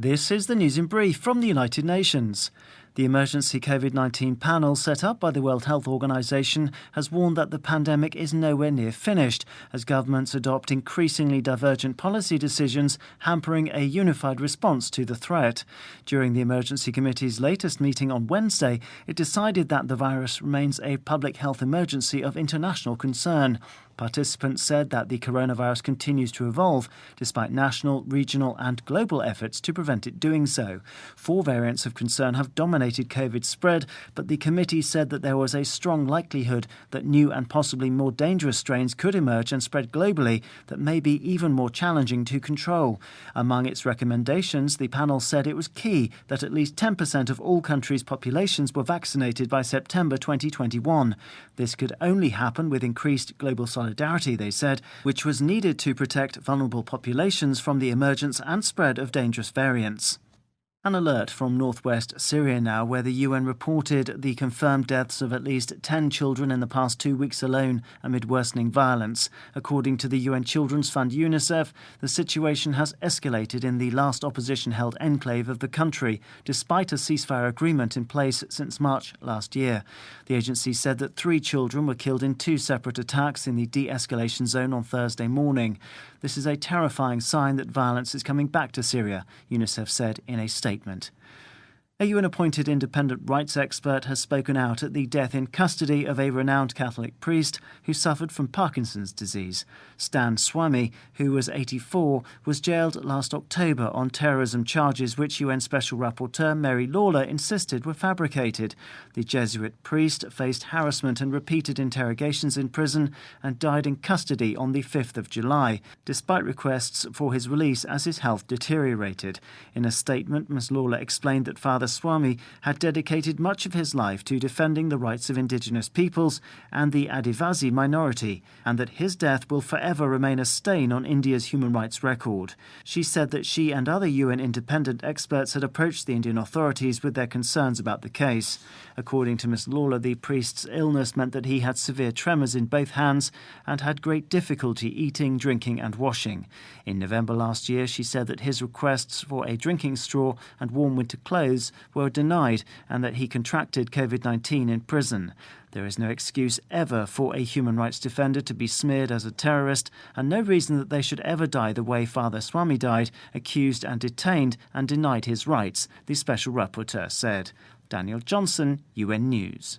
This is the news in brief from the United Nations. The emergency COVID-19 panel set up by the World Health Organization has warned that the pandemic is nowhere near finished as governments adopt increasingly divergent policy decisions, hampering a unified response to the threat. During the Emergency Committee's latest meeting on Wednesday, it decided that the virus remains a public health emergency of international concern. Participants said that the coronavirus continues to evolve, despite national, regional and global efforts to prevent it doing so. 4 variants of concern have dominated COVID spread, but the committee said that there was a strong likelihood that new and possibly more dangerous strains could emerge and spread globally that may be even more challenging to control. Among its recommendations, the panel said it was key that at least 10% of all countries' populations were vaccinated by September 2021. This could only happen with increased global solidarity, they said, which was needed to protect vulnerable populations from the emergence and spread of dangerous variants. An alert from northwest Syria now, where the UN reported the confirmed deaths of at least 10 children in the past 2 weeks alone amid worsening violence. According to the UN Children's Fund UNICEF, the situation has escalated in the last opposition-held enclave of the country, despite a ceasefire agreement in place since March last year. The agency said that 3 children were killed in 2 separate attacks in the de-escalation zone on Thursday morning. This is a terrifying sign that violence is coming back to Syria, UNICEF said in a statement. A UN-appointed independent rights expert has spoken out at the death in custody of a renowned Catholic priest who suffered from Parkinson's disease. Stan Swamy, who was 84, was jailed last October on terrorism charges which UN Special Rapporteur Mary Lawler insisted were fabricated. The Jesuit priest faced harassment and repeated interrogations in prison and died in custody on the 5th of July, despite requests for his release as his health deteriorated. In a statement, Ms. Lawler explained that Father Swamy had dedicated much of his life to defending the rights of indigenous peoples and the Adivasi minority, and that his death will forever remain a stain on India's human rights record. She said that she and other UN independent experts had approached the Indian authorities with their concerns about the case. According to Ms. Lawler, the priest's illness meant that he had severe tremors in both hands and had great difficulty eating, drinking and washing. In November last year, she said that his requests for a drinking straw and warm winter clothes were denied and that he contracted COVID-19 in prison. There is no excuse ever for a human rights defender to be smeared as a terrorist and no reason that they should ever die the way Father Swamy died, accused and detained and denied his rights, the Special Rapporteur said. Daniel Johnson, UN News.